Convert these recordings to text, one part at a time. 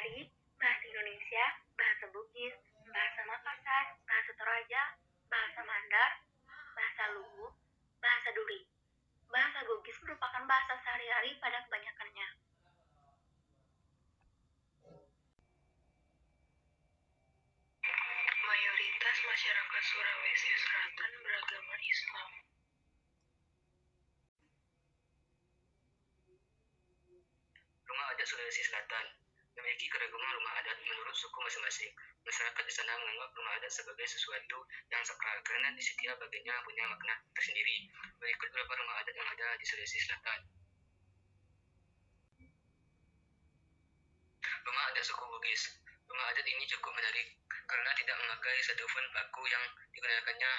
Tari, bahasa Indonesia, bahasa Bugis, bahasa Makassar, bahasa Toraja, bahasa Mandar, bahasa Luwu, bahasa Duri. Bahasa Bugis merupakan bahasa sehari-hari pada kebanyakannya. Mayoritas masyarakat Sulawesi Selatan beragama Islam. Rumah adat Sulawesi Selatan memiliki keragaman rumah adat menurut suku masing-masing. Masyarakat di sana menganggap rumah adat sebagai sesuatu yang sakral karena di setiap bagiannya punya makna tersendiri. Berikut beberapa rumah adat yang ada di Sulawesi Selatan. Rumah adat suku Bugis. Rumah adat ini cukup menarik karena tidak memakai satupun paku, yang digunakannya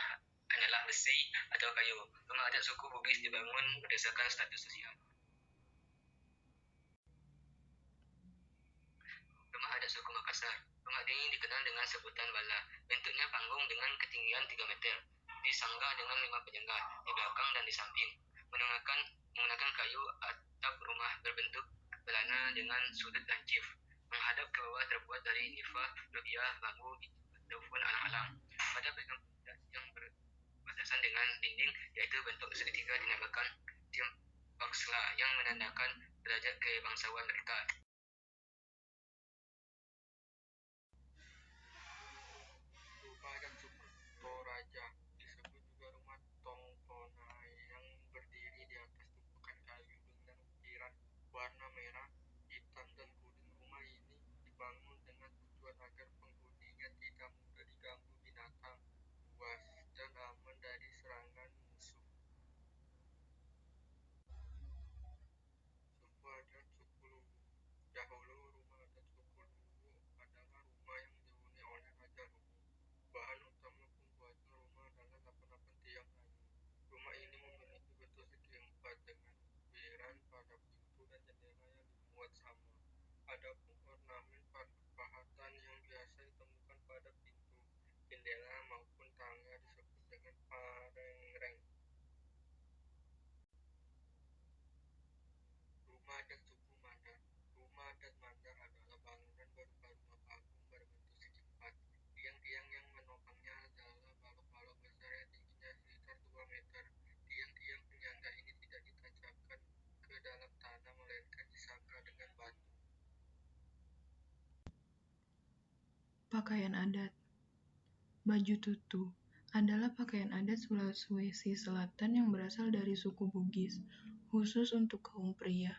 hanyalah besi atau kayu. Rumah adat suku Bugis dibangun berdasarkan status sosial. Rumah adat suku Makassar. Rumah ini dikenal dengan sebutan bala. Bentuknya panggung dengan ketinggian 3 meter. Disanggah dengan 5 penyangga di belakang dan di samping. Menggunakan kayu atap rumah berbentuk belana dengan sudut lancip. Menghadap ke bawah terbuat dari nifa, rubiah, bambu, ataupun alang-alang. Pada bagian puncak yang berbatasan dengan dinding, yaitu bentuk segitiga, dinamakan timbaksla yang menandakan derajat kebangsawan mereka. Rumah adat suku Toraja disebut juga rumah Tongtonai yang berdiri di atas tumpukan kayu dengan ukiran warna merah, hitam, dan kuning. Rumah ini dibangun dengan tujuan agar penghuninya tidak mudah diganggu binatang buas dan aman dari serangan musuh. Suku adat suku Luwu. Dahulu rumah adat suku Luwu adalah rumah yang dihuni oleh Raja Luwu. Bahan utama pembuatan rumah adalah 88 tiang kayu. Rumah ini memiliki bentuk segi empat dengan ukiran pada pintu dan jendela yang dibuat sama. Adapun ornamen pahatan yang biasa ditemukan pada pintu, jendela maupun tangga disebut dengan parengreng. Rumah adat suku Mandar. Rumah adat Mandar adalah bangunan berupa rumah panggung berbentuk segi empat. Tiang-tiang yang menopangnya adalah balok-balok besar yang tingginya sekitar 2 meter. Tiang-tiang penyangga ini tidak ditancapkan ke dalam tanah, melainkan disangga dengan batu. Pakaian adat. Baju tutu adalah pakaian adat Sulawesi Selatan yang berasal dari suku Bugis, khusus untuk kaum pria.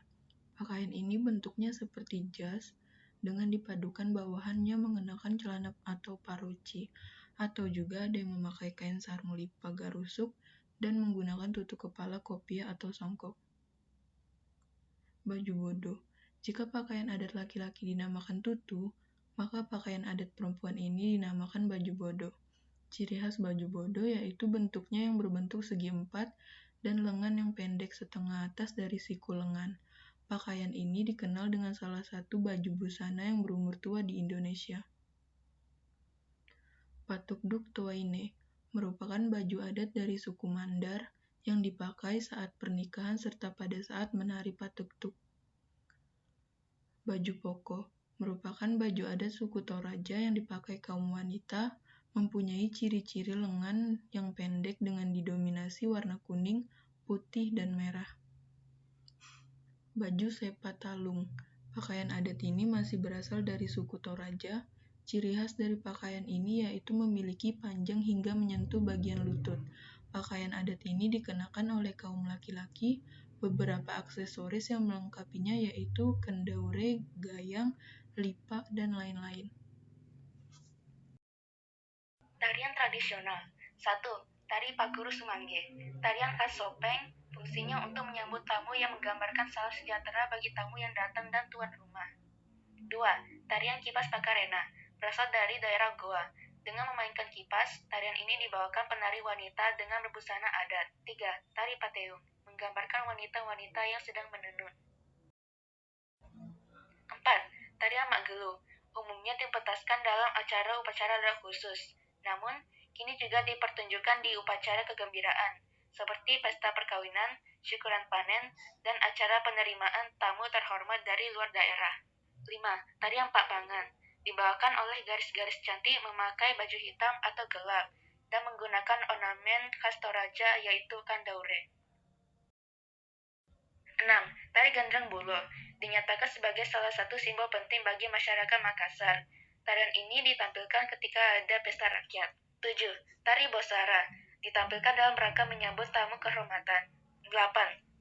Pakaian ini bentuknya seperti jas, dengan dipadukan bawahannya mengenakan celana atau paroci, atau juga ada yang memakai kain sarung lipa garusuk dan menggunakan tutup kepala kopiah atau songkok. Baju bodo. Jika pakaian adat laki-laki dinamakan tutu, maka pakaian adat perempuan ini dinamakan baju bodo. Ciri khas baju bodo yaitu bentuknya yang berbentuk segi empat dan lengan yang pendek setengah atas dari siku lengan. Pakaian ini dikenal dengan salah satu baju busana yang berumur tua di Indonesia. Patuk Duk Toaine merupakan baju adat dari suku Mandar yang dipakai saat pernikahan serta pada saat menari patuk duk. Baju poko merupakan baju adat suku Toraja yang dipakai kaum wanita, mempunyai ciri-ciri lengan yang pendek dengan didominasi warna kuning, putih, dan merah. Baju sepatalung. Pakaian adat ini masih berasal dari suku Toraja. Ciri khas dari pakaian ini yaitu memiliki panjang hingga menyentuh bagian lutut. Pakaian adat ini dikenakan oleh kaum laki-laki. Beberapa aksesoris yang melengkapinya yaitu kendaure, gayang, lipa, dan lain-lain. Tarian tradisional. 1. Tari Pakuru Sumangge. Tarian khas Sopeng, fungsinya untuk menyambut tamu yang menggambarkan salam sejahtera bagi tamu yang datang dan tuan rumah. 2. Tarian Kipas Pakarena. Berasal dari daerah Goa. Dengan memainkan kipas, tarian ini dibawakan penari wanita dengan berbusana adat. 3. Tari Pateung. Menggambarkan wanita-wanita yang sedang menenun. 4. Tarian Makgelu. Umumnya dipentaskan dalam acara-upacara adat khusus. Namun, kini juga dipertunjukkan di upacara kegembiraan, seperti pesta perkawinan, syukuran panen, dan acara penerimaan tamu terhormat dari luar daerah. 5. Tarian Pak Pangan. Dibawakan oleh garis-garis cantik memakai baju hitam atau gelap dan menggunakan ornamen khas Toraja yaitu kandaure. 6. Tari Gandrang Bulo. Dinyatakan sebagai salah satu simbol penting bagi masyarakat Makassar. Tarian ini ditampilkan ketika ada pesta rakyat. 7. Tari Bosara. Ditampilkan dalam rangka menyambut tamu kehormatan. 8.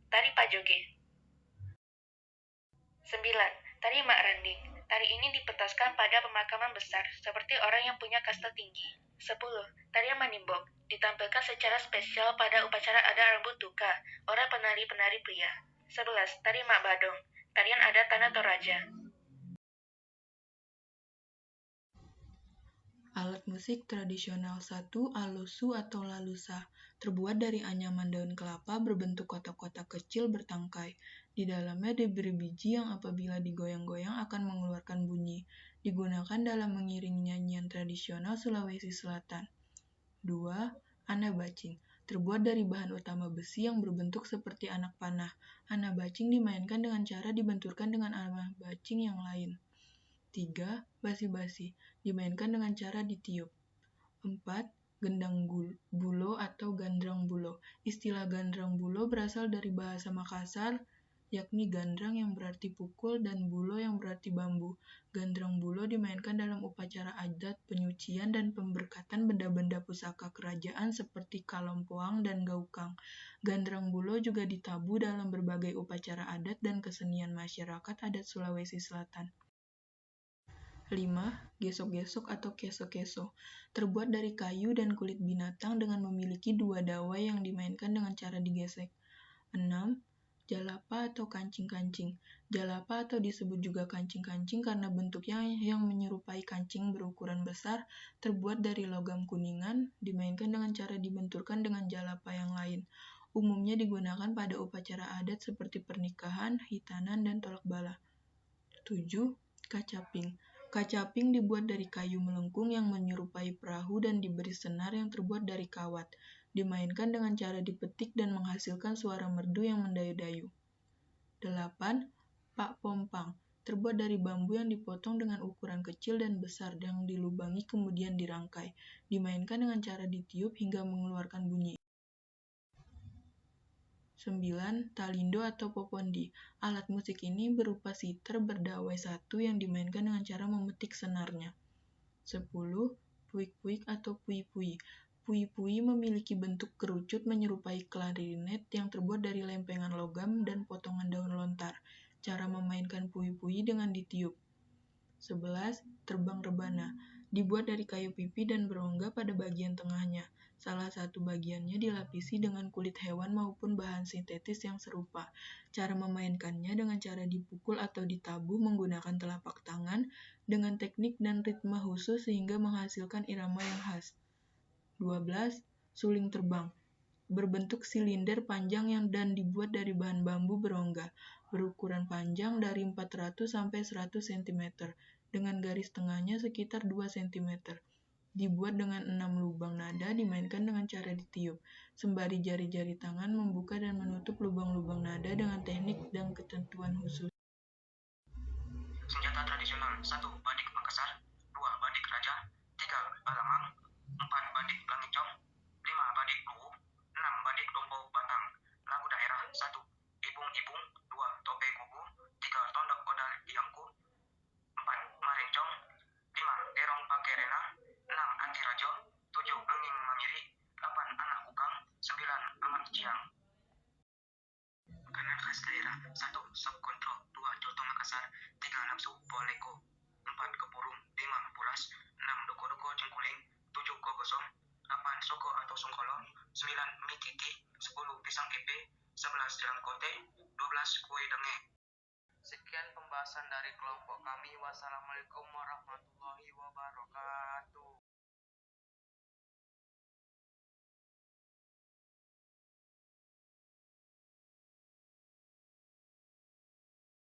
Tari Pajoge. 9. Tari Mak Randing. Tari ini dipentaskan pada pemakaman besar, seperti orang yang punya kasta tinggi. 10. Tarian Manimbok. Ditampilkan secara spesial pada upacara adat rambut tuka oleh penari-penari pria. 11. Tari Mak Badong. Tarian adat Tanah Toraja. Alat musik tradisional 1. Alosu atau lalusa. Terbuat dari anyaman daun kelapa berbentuk kotak-kotak kecil bertangkai. Di dalamnya diberi biji yang apabila digoyang-goyang akan mengeluarkan bunyi. Digunakan dalam mengiringi nyanyian tradisional Sulawesi Selatan. 2. Anabacing. Terbuat dari bahan utama besi yang berbentuk seperti anak panah. Anabacing dimainkan dengan cara dibenturkan dengan anabacing yang lain. 3. Basi-basi. Dimainkan dengan cara ditiup. 4. Gendang bulo atau gandrang bulo. Istilah gandrang bulo berasal dari bahasa Makassar, yakni gandrang yang berarti pukul dan bulo yang berarti bambu. Gandrang bulo dimainkan dalam upacara adat, penyucian, dan pemberkatan benda-benda pusaka kerajaan seperti kalompoang dan gaukang. Gandrang bulo juga ditabuh dalam berbagai upacara adat dan kesenian masyarakat adat Sulawesi Selatan. 5. Gesok-gesok atau keso-keso. Terbuat dari kayu dan kulit binatang dengan memiliki 2 dawai yang dimainkan dengan cara digesek. 6. Jalapa atau kancing-kancing. Jalapa atau disebut juga kancing-kancing karena bentuknya yang menyerupai kancing berukuran besar, terbuat dari logam kuningan, dimainkan dengan cara dibenturkan dengan jalapa yang lain. Umumnya digunakan pada upacara adat seperti pernikahan, hitanan, dan tolak bala. 7. Kacaping. Kacaping dibuat dari kayu melengkung yang menyerupai perahu dan diberi senar yang terbuat dari kawat. Dimainkan dengan cara dipetik dan menghasilkan suara merdu yang mendayu-dayu. 8. Pak Pompang. Terbuat dari bambu yang dipotong dengan ukuran kecil dan besar yang dilubangi kemudian dirangkai. Dimainkan dengan cara ditiup hingga mengeluarkan bunyi. 9. Talindo atau popondi. Alat musik ini berupa siter berdawai 1 yang dimainkan dengan cara memetik senarnya. 10. Puik-puik atau pui-pui. Pui-pui memiliki bentuk kerucut menyerupai klarinet yang terbuat dari lempengan logam dan potongan daun lontar. Cara memainkan pui-pui dengan ditiup. 11. Terbang rebana. Dibuat dari kayu pipi dan berongga pada bagian tengahnya. Salah satu bagiannya dilapisi dengan kulit hewan maupun bahan sintetis yang serupa. Cara memainkannya dengan cara dipukul atau ditabuh menggunakan telapak tangan dengan teknik dan ritme khusus sehingga menghasilkan irama yang khas. 12. Suling terbang. Berbentuk silinder panjang dan dibuat dari bahan bambu berongga, berukuran panjang dari 400 sampai 100 cm, dengan garis tengahnya sekitar 2 cm. Dibuat dengan 6 lubang nada, dimainkan dengan cara ditiup, sembari jari-jari tangan membuka dan menutup lubang-lubang nada dengan teknik dan ketentuan khusus. Senjata tradisional 1. Badik Makassar 2. Badik Raja 3. Alamang 4. Badik Langicong 5. Badik Luwu 6. Badik Dompo Batang. Lagu daerah 1. Ibung-ibung 2. Tope kuku 3. Tondok Kodal Diangku 4. Marencong 5. Erong Pakerena 6. Anti Rajo 7. Enging Mamiri 8. Anak Ukang 9. Amat Ciang. Makanan khas daerah 1. Sop kontro 2. Coto Makassar 3. Nafsu Poleko 4. Kepurung 5. Pulas 6. Doko-doko cengkuling 7. Gogosong 8. Soko atau songkolo 9. Mie titi 10. Pisang epe 11. Jalan kote 12. Kue denge. Sekian pembahasan dari kelompok kami. Wassalamualaikum warahmatullahi wabarakatuh.